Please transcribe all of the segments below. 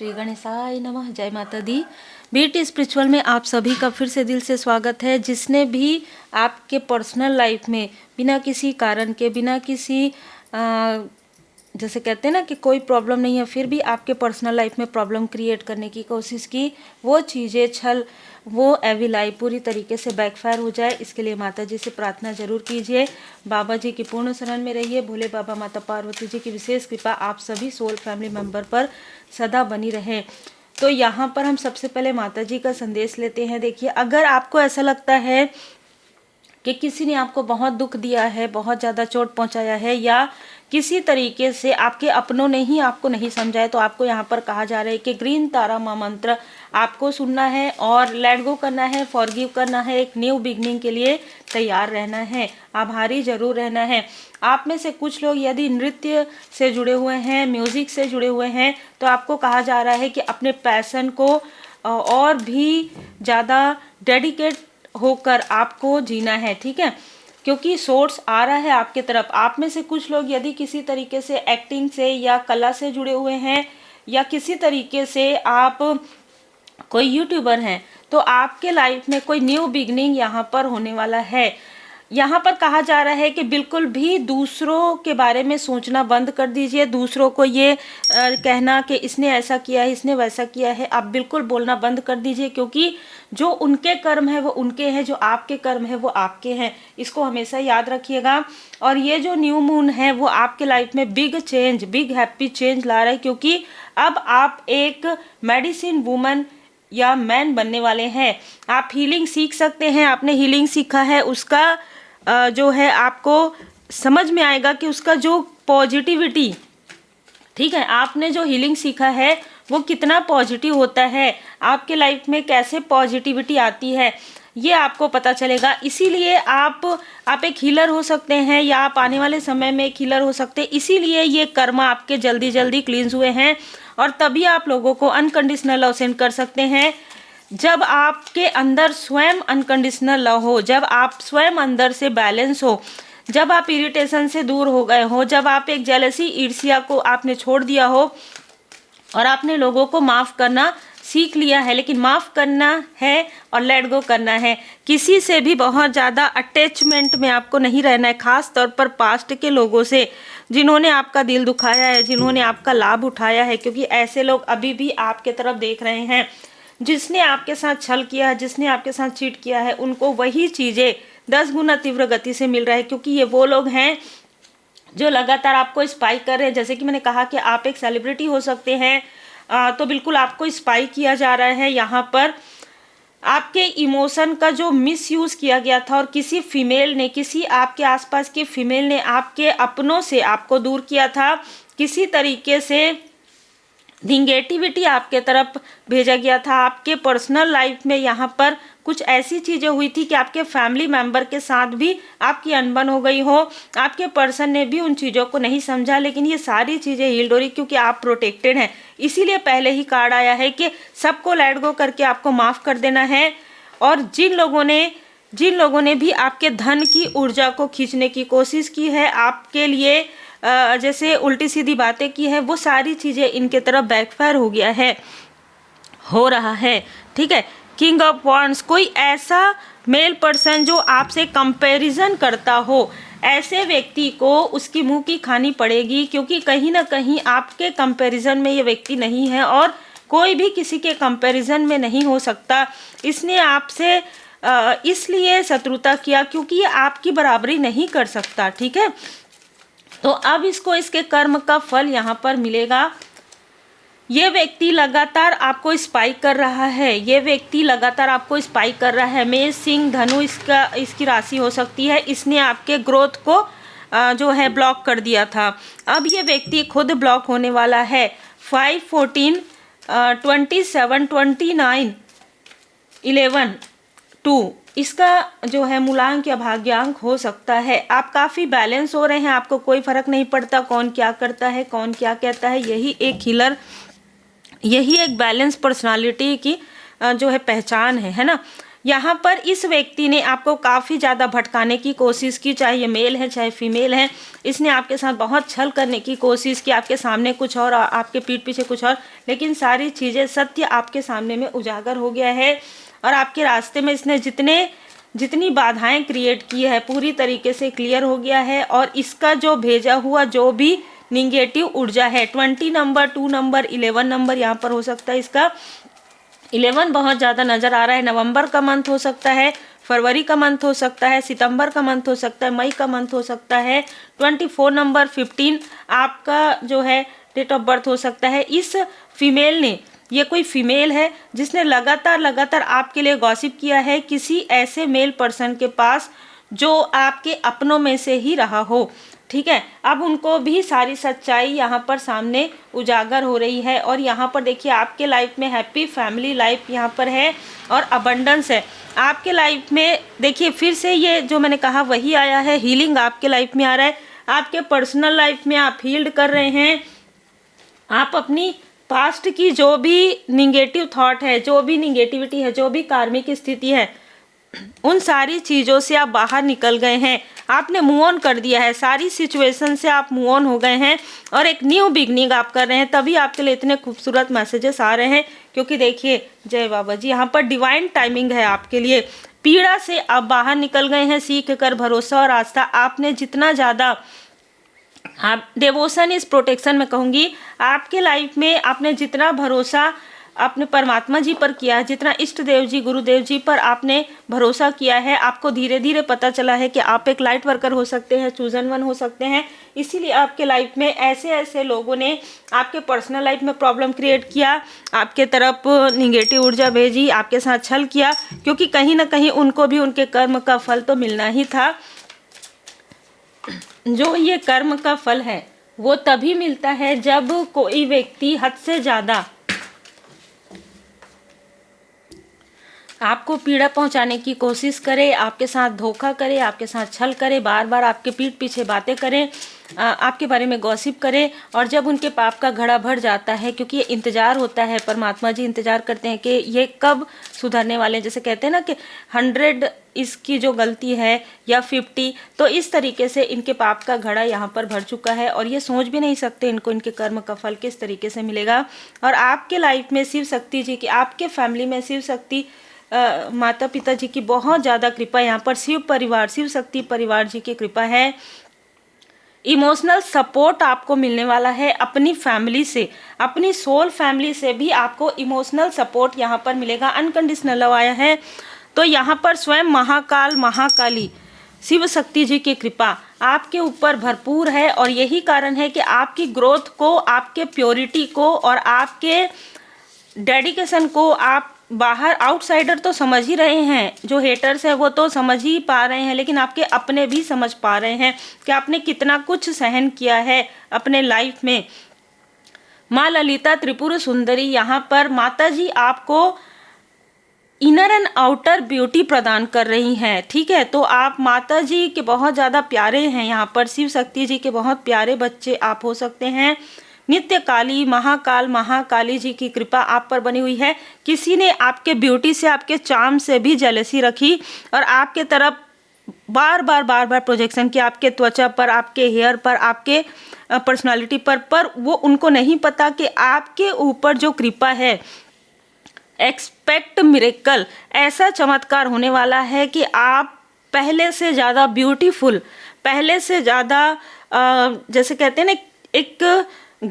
श्री गणेशाय नमः। जय माता दी। बीटी स्पिरिचुअल में आप सभी का फिर से दिल से स्वागत है। जिसने भी आपके पर्सनल लाइफ में बिना किसी कारण के, बिना किसी जैसे कहते हैं ना कि कोई प्रॉब्लम नहीं है, फिर भी आपके पर्सनल लाइफ में प्रॉब्लम क्रिएट करने की कोशिश की, वो चीज़ें छल, वो एविल आई पूरी तरीके से बैकफायर हो जाए, इसके लिए माता जी से प्रार्थना जरूर कीजिए। बाबा जी की पूर्ण शरण में रहिए। भोले बाबा माता पार्वती जी की विशेष कृपा आप सभी सोल फैमिली मेंबर पर सदा बनी रहे। तो यहाँ पर हम सबसे पहले माता जी का संदेश लेते हैं। देखिए, अगर आपको ऐसा लगता है कि किसी ने आपको बहुत दुख दिया है, बहुत ज़्यादा चोट पहुंचाया है, या किसी तरीके से आपके अपनों ने ही आपको नहीं समझा है, तो आपको यहाँ पर कहा जा रहा है कि ग्रीन तारा माँ मंत्र आपको सुनना है और लेट गो करना है, फॉरगिव करना है, एक न्यू बिगनिंग के लिए तैयार रहना है, आभारी जरूर रहना है। आप में से कुछ लोग यदि नृत्य से जुड़े हुए हैं, म्यूजिक से जुड़े हुए हैं, तो आपको कहा जा रहा है कि अपने पैशन को और भी ज़्यादा डेडिकेट होकर आपको जीना है, ठीक है, क्योंकि सोर्स आ रहा है आपके तरफ। आप में से कुछ लोग यदि किसी तरीके से एक्टिंग से या कला से जुड़े हुए हैं, या किसी तरीके से आप कोई यूट्यूबर हैं, तो आपके लाइफ में कोई न्यू बिगनिंग यहाँ पर होने वाला है। यहाँ पर कहा जा रहा है कि बिल्कुल भी दूसरों के बारे में सोचना बंद कर दीजिए। दूसरों को ये कहना कि इसने ऐसा किया है, इसने वैसा किया है, आप बिल्कुल बोलना बंद कर दीजिए, क्योंकि जो उनके कर्म है वो उनके हैं, जो आपके कर्म है वो आपके हैं। इसको हमेशा याद रखिएगा। और ये जो न्यू मून है वो आपके लाइफ में big change, big happy change ला रहा है, क्योंकि अब आप एक मेडिसिन वुमन या मैन बनने वाले हैं। आप हीलिंग सीख सकते हैं। आपने हीलिंग सीखा है, उसका जो है आपको समझ में आएगा कि उसका जो पॉजिटिविटी, ठीक है, आपने जो हीलिंग सीखा है वो कितना पॉजिटिव होता है, आपके लाइफ में कैसे पॉजिटिविटी आती है, ये आपको पता चलेगा। इसीलिए आप एक हीलर हो सकते हैं, या आप आने वाले समय में एक हीलर हो सकते हैं। इसीलिए ये कर्म आपके जल्दी जल्दी क्लींस हुए हैं, और तभी आप लोगों को अनकंडीशनल लव सेंड कर सकते हैं जब आपके अंदर स्वयं अनकंडीशनल लव हो, जब आप स्वयं अंदर से बैलेंस हो, जब आप इरिटेशन से दूर हो गए हो, जब आप एक जेलसी, ईर्ष्या को आपने छोड़ दिया हो और आपने लोगों को माफ़ करना सीख लिया है। लेकिन माफ़ करना है और लेट गो करना है। किसी से भी बहुत ज़्यादा अटैचमेंट में आपको नहीं रहना है, ख़ास तौर पर पास्ट के लोगों से, जिन्होंने आपका दिल दुखाया है, जिन्होंने आपका लाभ उठाया है, क्योंकि ऐसे लोग अभी भी आपके तरफ देख रहे हैं। जिसने आपके साथ छल किया है, जिसने आपके साथ चीट किया है, उनको वही चीज़ें 10 गुना तीव्र गति से मिल रहा है, क्योंकि ये वो लोग हैं जो लगातार आपको स्पाई कर रहे हैं। जैसे कि मैंने कहा कि आप एक सेलिब्रिटी हो सकते हैं, तो बिल्कुल आपको स्पाई किया जा रहा है। यहाँ पर आपके इमोशन का जो मिसयूज़ किया गया था, और किसी फीमेल ने, किसी आपके आसपास की फीमेल ने आपके अपनों से आपको दूर किया था, किसी तरीके से निगेटिविटी आपके तरफ भेजा गया था। आपके पर्सनल लाइफ में यहाँ पर कुछ ऐसी चीज़ें हुई थी कि आपके फैमिली मेंबर के साथ भी आपकी अनबन हो गई हो, आपके पर्सन ने भी उन चीज़ों को नहीं समझा। लेकिन ये सारी चीज़ें हील्ड हो रही, क्योंकि आप प्रोटेक्टेड हैं। इसीलिए पहले ही कार्ड आया है कि सबको लेट गो करके आपको माफ़ कर देना है। और जिन लोगों ने भी आपके धन की ऊर्जा को खींचने की कोशिश की है, आपके लिए जैसे उल्टी सीधी बातें की है, वो सारी चीज़ें इनके तरफ बैकफायर हो रहा है, ठीक है। किंग ऑफ वॉन्ड्स, कोई ऐसा मेल पर्सन जो आपसे कंपैरिजन करता हो, ऐसे व्यक्ति को उसकी मुंह की खानी पड़ेगी, क्योंकि कहीं ना कहीं आपके कंपैरिजन में ये व्यक्ति नहीं है, और कोई भी किसी के कंपैरिजन में नहीं हो सकता। इसने आपसे इसलिए शत्रुता किया क्योंकि ये आपकी बराबरी नहीं कर सकता, ठीक है। तो अब इसको इसके कर्म का फल यहाँ पर मिलेगा। ये व्यक्ति लगातार आपको स्पाई कर रहा है, ये व्यक्ति लगातार आपको स्पाई कर रहा है। मेष, सिंह, धनु इसकी राशि हो सकती है। इसने आपके ग्रोथ को जो है ब्लॉक कर दिया था। अब ये व्यक्ति खुद ब्लॉक होने वाला है। 5, 14, 27, 29, 11, 2 इसका जो है मूलांक या भाग्यांक हो सकता है। आप काफ़ी बैलेंस हो रहे हैं, आपको कोई फर्क नहीं पड़ता कौन क्या करता है, कौन क्या कहता है। यही एक हीलर, यही एक बैलेंस पर्सनालिटी की जो है पहचान है ना। यहाँ पर इस व्यक्ति ने आपको काफ़ी ज़्यादा भटकाने की कोशिश की, चाहे ये मेल है चाहे फीमेल है। इसने आपके साथ बहुत छल करने की कोशिश की, आपके सामने कुछ और आपके पीठ पीछे कुछ और, लेकिन सारी चीज़ें सत्य आपके सामने में उजागर हो गया है। और आपके रास्ते में इसने जितनी बाधाएं क्रिएट की है पूरी तरीके से क्लियर हो गया है। और इसका जो भेजा हुआ जो भी निगेटिव ऊर्जा है, 20 नंबर, 2 नंबर, 11 नंबर यहाँ पर हो सकता है। इसका 11 बहुत ज़्यादा नज़र आ रहा है। नवंबर का मंथ हो सकता है, फरवरी का मंथ हो सकता है, सितंबर का मंथ हो सकता है, मई का मंथ हो सकता है। 24 नंबर, 15 आपका जो है डेट ऑफ बर्थ हो सकता है। इस फीमेल ने, ये कोई फीमेल है जिसने लगातार आपके लिए गॉसिप किया है किसी ऐसे मेल पर्सन के पास जो आपके अपनों में से ही रहा हो, ठीक है। अब उनको भी सारी सच्चाई यहाँ पर सामने उजागर हो रही है। और यहाँ पर देखिए आपके लाइफ में हैप्पी फैमिली लाइफ यहाँ पर है और अबंडेंस है आपके लाइफ में। देखिए फिर से ये जो मैंने कहा वही आया है, हीलिंग आपके लाइफ में आ रहा है। आपके पर्सनल लाइफ में आप हील्ड कर रहे हैं। आप अपनी पास्ट की जो भी निगेटिव थॉट है, जो भी निगेटिविटी है, जो भी कार्मिक स्थिति है, उन सारी चीज़ों से आप बाहर निकल गए हैं। आपने मूव ऑन कर दिया है, सारी सिचुएशन से आप मूव ऑन हो गए हैं और एक न्यू बिगनिंग आप कर रहे हैं। तभी आपके लिए इतने खूबसूरत मैसेजेस आ रहे हैं, क्योंकि देखिए जय बाबा जी, यहाँ पर डिवाइन टाइमिंग है आपके लिए। पीड़ा से आप बाहर निकल गए हैं, सीख कर भरोसा और आस्था। आपने जितना ज़्यादा, आप डिवोशन इज प्रोटेक्शन में कहूँगी, आपके लाइफ में आपने जितना भरोसा अपने परमात्मा जी पर किया है, जितना इष्ट देव जी, गुरुदेव जी पर आपने भरोसा किया है, आपको धीरे धीरे पता चला है कि आप एक लाइट वर्कर हो सकते हैं, चूजन वन हो सकते हैं। इसीलिए आपके लाइफ में ऐसे लोगों ने आपके पर्सनल लाइफ में प्रॉब्लम क्रिएट किया, आपके तरफ निगेटिव ऊर्जा भेजी, आपके साथ छल किया, क्योंकि कहीं ना कहीं उनको भी उनके कर्म का फल तो मिलना ही था। जो ये कर्म का फल है वो तभी मिलता है जब कोई व्यक्ति हद से ज़्यादा आपको पीड़ा पहुंचाने की कोशिश करे, आपके साथ धोखा करे, आपके साथ छल करे, बार बार आपके पीठ पीछे बातें करें, आपके बारे में गॉसिप करे। और जब उनके पाप का घड़ा भर जाता है, क्योंकि ये इंतज़ार होता है, परमात्मा जी इंतज़ार करते हैं कि ये कब सुधरने वाले हैं। जैसे कहते हैं ना कि 100 इसकी जो गलती है या 50, तो इस तरीके से इनके पाप का घड़ा यहाँ पर भर चुका है और ये सोच भी नहीं सकते इनको इनके कर्म का फल किस तरीके से मिलेगा। और आपके लाइफ में शिव शक्ति जी की, आपके फैमिली में शिव शक्ति माता पिता जी की बहुत ज़्यादा कृपा, यहाँ पर शिव परिवार, शिव शक्ति परिवार जी की कृपा है। इमोशनल सपोर्ट आपको मिलने वाला है अपनी फैमिली से, अपनी सोल फैमिली से भी आपको इमोशनल सपोर्ट यहाँ पर मिलेगा। अनकंडीशनल लव आया है, तो यहाँ पर स्वयं महाकाल महाकाली शिव शक्ति जी की कृपा आपके ऊपर भरपूर है। और यही कारण है कि आपकी ग्रोथ को, आपके प्योरिटी को और आपके डेडिकेशन को आप बाहर आउटसाइडर तो समझ ही रहे हैं, जो हेटर्स है वो तो समझ ही पा रहे हैं, लेकिन आपके अपने भी समझ पा रहे हैं कि आपने कितना कुछ सहन किया है अपने लाइफ में। माँ ललिता त्रिपुर सुंदरी, यहाँ पर माता जी आपको इनर एंड आउटर ब्यूटी प्रदान कर रही हैं, ठीक है। तो आप माता जी के बहुत ज़्यादा प्यारे हैं, यहाँ पर शिव शक्ति जी के बहुत प्यारे बच्चे आप हो सकते हैं। नित्य काली महाकाल महाकाली जी की कृपा आप पर बनी हुई है। किसी ने आपके ब्यूटी से, आपके चार्म से भी जेलसी रखी और आपके तरफ बार बार प्रोजेक्शन किया, आपके त्वचा पर, आपके हेयर पर, आपके पर्सनालिटी पर वो उनको नहीं पता कि आपके ऊपर जो कृपा है, एक्सपेक्ट मिरेकल, ऐसा चमत्कार होने वाला है कि आप पहले से ज़्यादा ब्यूटीफुल, पहले से ज़्यादा जैसे कहते हैं ना, एक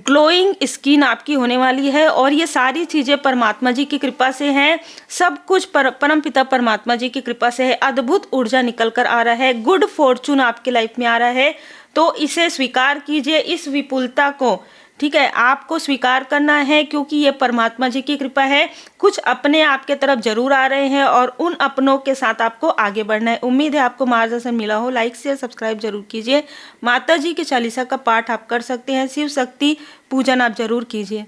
ग्लोइंग स्किन आपकी होने वाली है। और ये सारी चीज़ें परमात्मा जी की कृपा से हैं, सब कुछ परम पिता परमात्मा जी की कृपा से है। अद्भुत ऊर्जा निकल कर आ रहा है, गुड फॉर्चून आपके लाइफ में आ रहा है। तो इसे स्वीकार कीजिए, इस विपुलता को, ठीक है, आपको स्वीकार करना है, क्योंकि ये परमात्मा जी की कृपा है। कुछ अपने आपके तरफ जरूर आ रहे हैं और उन अपनों के साथ आपको आगे बढ़ना है। उम्मीद है आपको मार्गदर्शन मिला हो। लाइक शेयर सब्सक्राइब जरूर कीजिए। माता जी के चालीसा का पाठ आप कर सकते हैं, शिव शक्ति पूजन आप जरूर कीजिए।